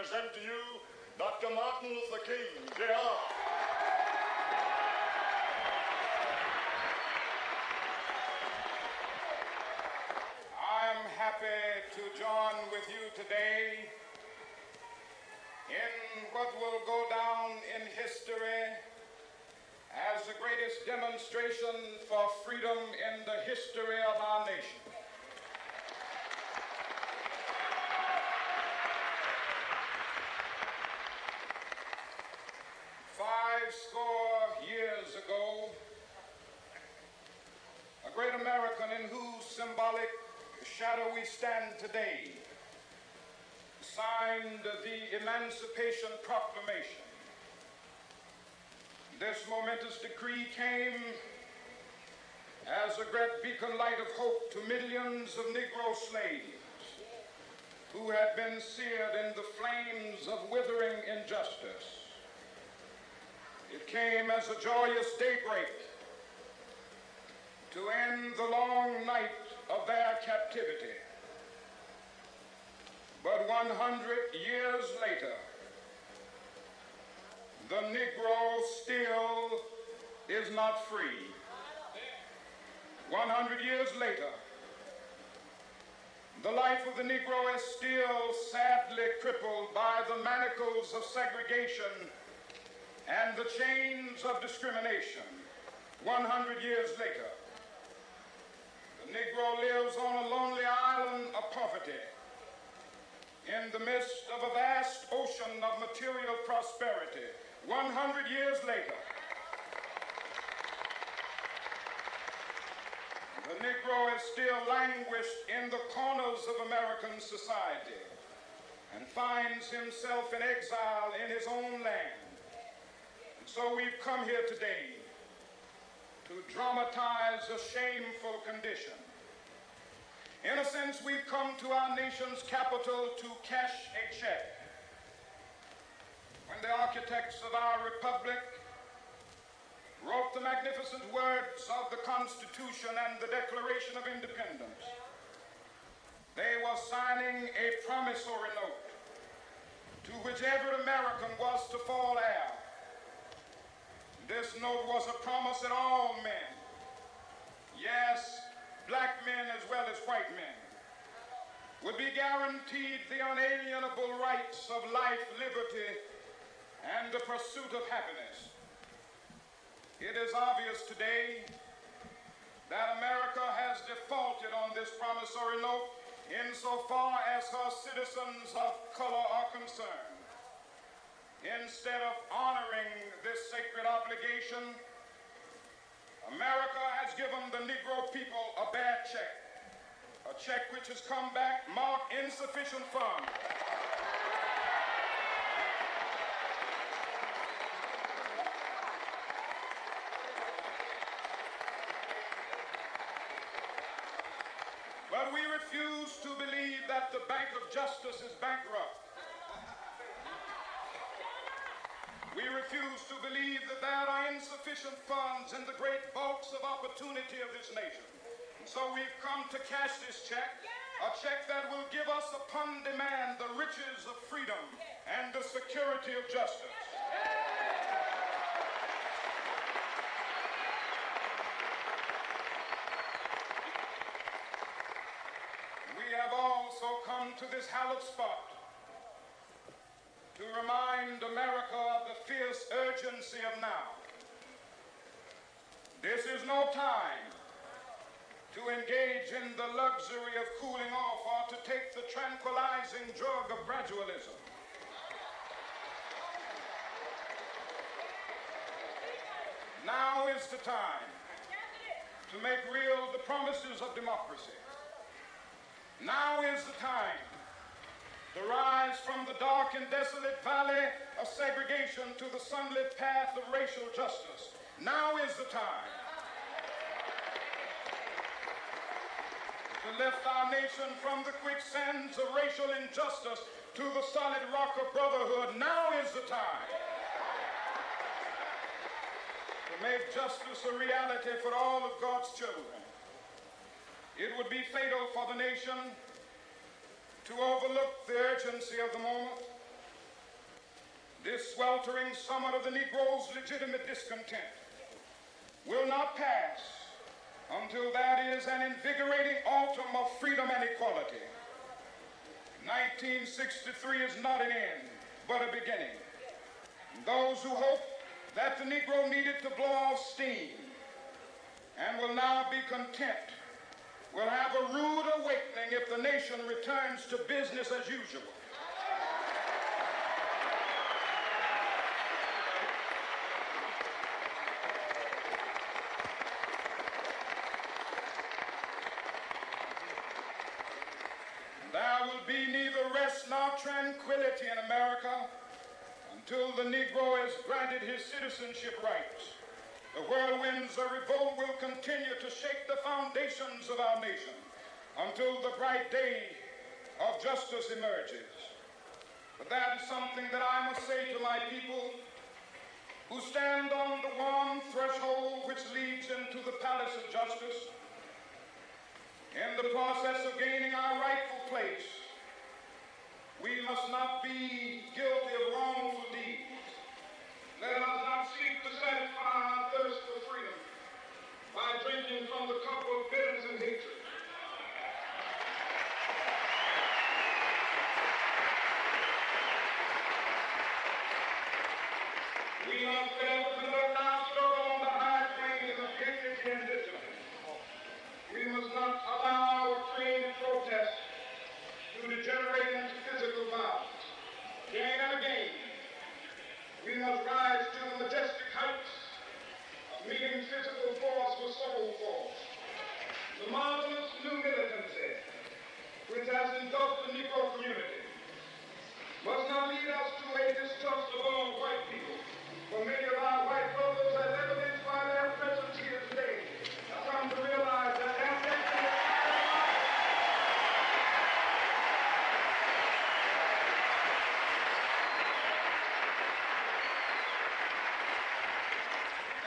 present to you Dr. Martin Luther King, Jr. I'm happy to join with you today in what will go down in history as the greatest demonstration for freedom in the history of our nation. 50 years ago, a great American in whose symbolic shadow we stand today signed the Emancipation Proclamation. This momentous decree came as a great beacon light of hope to millions of Negro slaves who had been seared in the flames of withering injustice. It came as a joyous daybreak to end the long night of their captivity. But 100 years later, the Negro still is not free. 100 years later, the life of the Negro is still sadly crippled by the manacles of segregation and the chains of discrimination. 100 years later, the Negro lives on a lonely island of poverty in the midst of a vast ocean of material prosperity. 100 years later, the Negro is still languished in the corners of American society and finds himself in exile in his own land. So we've come here today to dramatize a shameful condition. In a sense, we've come to our nation's capital to cash a check. When the architects of our republic wrote the magnificent words of the Constitution and the Declaration of Independence, they were signing a promissory note to which every American was to fall heir. This note was a promise that all men, yes, black men as well as white men, would be guaranteed the unalienable rights of life, liberty, and the pursuit of happiness. It is obvious today that America has defaulted on this promissory note insofar as her citizens of color are concerned. Instead of honoring this sacred obligation, America has given the Negro people a bad check, a check which has come back marked insufficient funds. But we refuse to believe that the Bank of Justice is bankrupt. We refuse to believe that there are insufficient funds in the great vaults of opportunity of this nation. So we've come to cash this check, a check that will give us upon demand the riches of freedom and the security of justice. We have also come to this hallowed spot to remind America of the fierce urgency of now. This is no time to engage in the luxury of cooling off or to take the tranquilizing drug of gradualism. Now is the time to make real the promises of democracy. Now is the time to rise from the dark and desolate valley of segregation to the sunlit path of racial justice. Now is the time to lift our nation from the quicksands of racial injustice to the solid rock of brotherhood. Now is the time to make justice a reality for all of God's children. It would be fatal for the nation to overlook the urgency of the moment this sweltering summit of the Negro's legitimate discontent will not pass until that is an invigorating autumn of freedom and equality. 1963 is not an end, but a beginning. And those who hope that the Negro needed to blow off steam and will now be content will have a rude awakening if the nation returns to business as usual. There will be neither rest nor tranquility in America until the Negro is granted his citizenship rights. The whirlwinds of revolt will continue to shake the foundations of our nation until the bright day of justice emerges. But that is something that I must say to my people who stand on the warm threshold which leads into the palace of justice. In the process of gaining our rightful place, we must not be guilty of wrongful deeds. Let us not seek to satisfy our thirst for freedom by drinking from the cup of bitterness and hatred. We must fail to conduct our struggle on the high planes of dignity and discipline. We must not allow our creative protest to degenerate into physical violence. Again and again, we must rise to the majestic heights of meeting physical force with soul force. The marvelous new militancy which has engulfed the Negro community must not lead us to a distrust of all white people. For many of our white brothers, as evidenced by their presence here today, have come to realize that their destiny is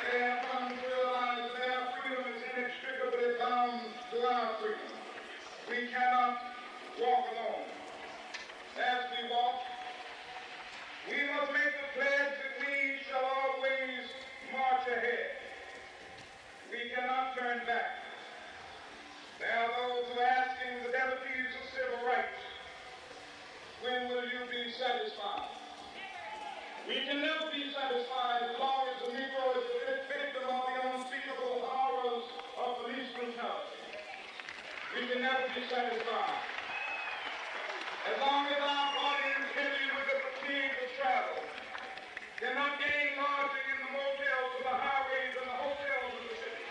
they have come to realize that their freedom is inextricably bound to our freedom. We cannot walk alone. As we walk, we must make the pledge that we shall always march ahead. We cannot turn back. There are those who are asking the devotees of civil rights, when will you be satisfied? We can never be satisfied as long as the Negro is the victim of the unspeakable horrors of police brutality. We can never be satisfied. As long as our body is heavy with the fatigue of travel, cannot gain lodging in the motels of the highways and the hotels of the city.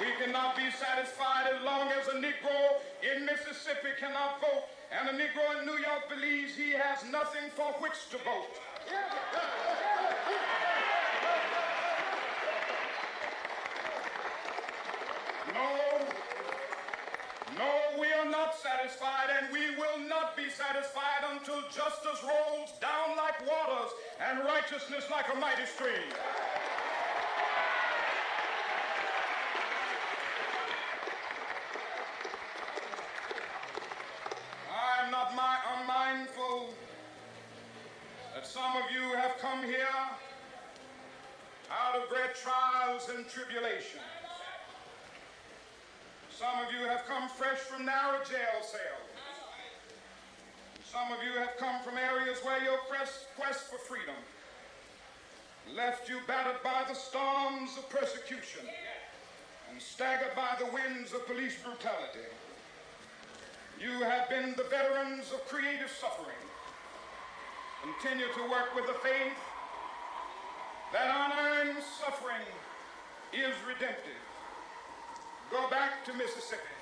We cannot be satisfied as long as a Negro in Mississippi cannot vote and a Negro in New York believes he has nothing for which to vote. No, we are not satisfied, and we will not be satisfied until justice rolls down like waters and righteousness like a mighty stream. I am not unmindful that some of you have come here out of great trials and tribulations. Some of you have come fresh from narrow jail cells. Some of you have come from areas where your quest for freedom left you battered by the storms of persecution and staggered by the winds of police brutality. You have been the veterans of creative suffering. Continue to work with the faith that unearned suffering is redemptive. Go back to Mississippi.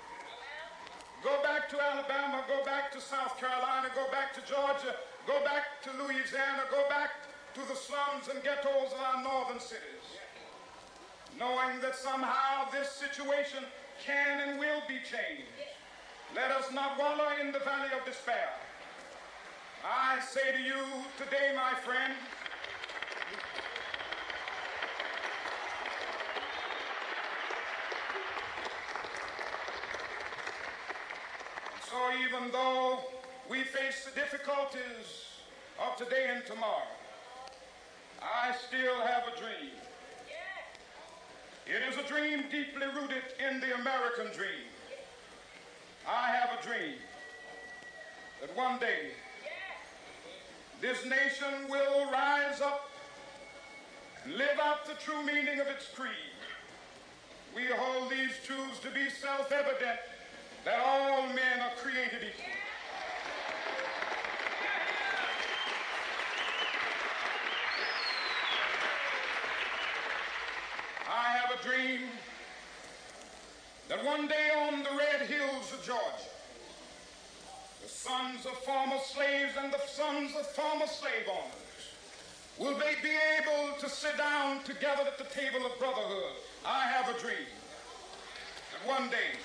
Go back to Alabama. Go back to South Carolina. Go back to Georgia. Go back to Louisiana. Go back to the slums and ghettos of our northern cities. Knowing that somehow this situation can and will be changed. Let us not wallow in the valley of despair. I say to you today, my friend, so even though we face the difficulties of today and tomorrow, I still have a dream. It is a dream deeply rooted in the American dream. I have a dream that one day this nation will rise up and live out the true meaning of its creed. We hold these truths to be self-evident, that all men are created equal. I have a dream that one day on the red hills of Georgia, the sons of former slaves and the sons of former slave owners will they be able to sit down together at the table of brotherhood. I have a dream that one day,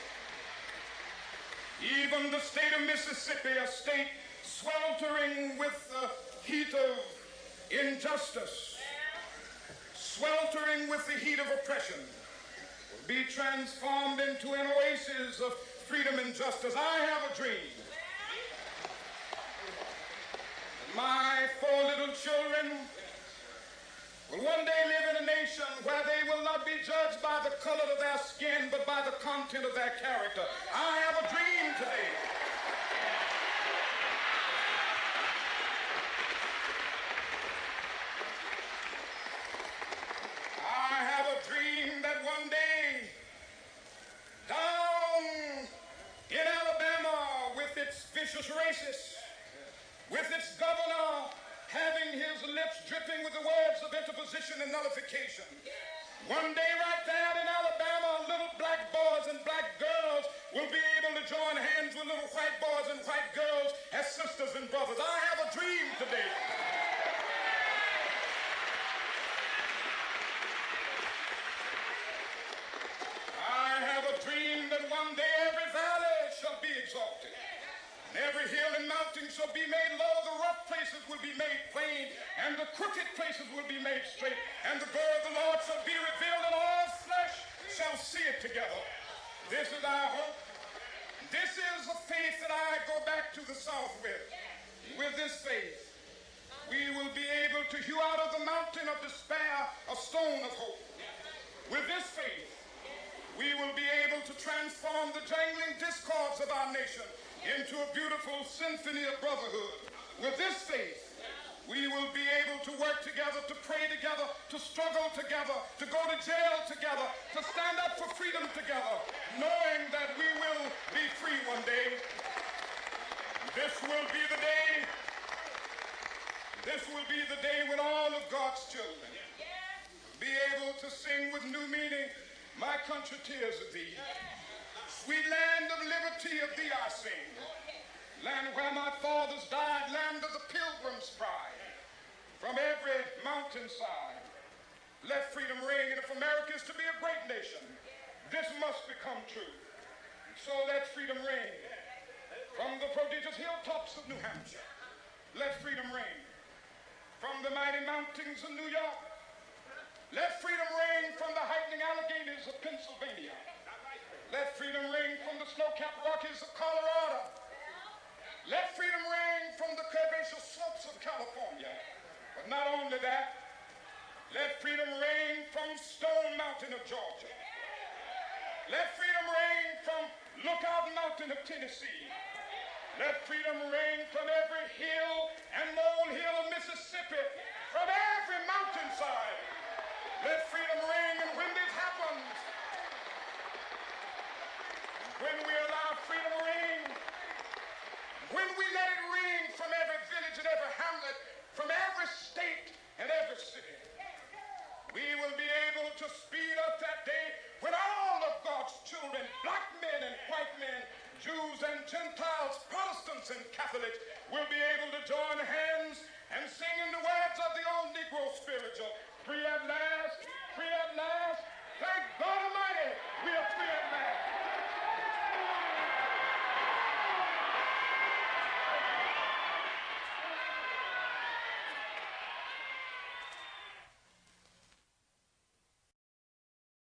even the state of Mississippi, a state sweltering with the heat of injustice, sweltering with the heat of oppression, will be transformed into an oasis of freedom and justice. I have a dream. My 4 little children will one day live in a nation where they will not be judged by the color of their skin, but by the content of their character. I have a dream today. I have a dream that one day, down in Alabama, with its vicious racists, with its governor having his lips dripping with the words of interposition and nullification. One day right there in Alabama, little black boys and black girls will be able to join hands with little white boys and white girls as sisters and brothers. I have a dream today. I have a dream that one day every valley shall be exalted. Every hill and mountain shall be made low, the rough places will be made plain, and the crooked places will be made straight, and the glory of the Lord shall be revealed, and all flesh shall see it together. This is our hope. This is a faith that I go back to the South with. With this faith, we will be able to hew out of the mountain of despair a stone of hope. With this faith, we will be able to transform the jangling discords of our nation into a beautiful symphony of brotherhood. With this faith, we will be able to work together, to pray together, to struggle together, to go to jail together, to stand up for freedom together, knowing that we will be free one day. This will be the day. This will be the day when all of God's children be able to sing with new meaning, "My country, tears of thee. Sweet land of liberty, of thee I sing. Land where my fathers died, land of the pilgrim's pride. From every mountainside, let freedom ring. And if America is to be a great nation, this must become true. So let freedom ring. From the prodigious hilltops of New Hampshire, let freedom ring. From the mighty mountains of New York, let freedom ring. From the heightening Alleghanies of Pennsylvania, let freedom ring. From the snow-capped Rockies of Colorado, let freedom ring. From the curvaceous slopes of California. But not only that, let freedom ring from Stone Mountain of Georgia. Let freedom ring from Lookout Mountain of Tennessee. Let freedom ring from every hill and molehill of Mississippi, from every mountainside. Let freedom ring. And when this happens, when we allow freedom to ring, when we let it ring from every village and every hamlet, from every state and every city, we will be able to speed up that day when all of God's children, black men and white men, Jews and Gentiles, Protestants and Catholics, will be able to join hands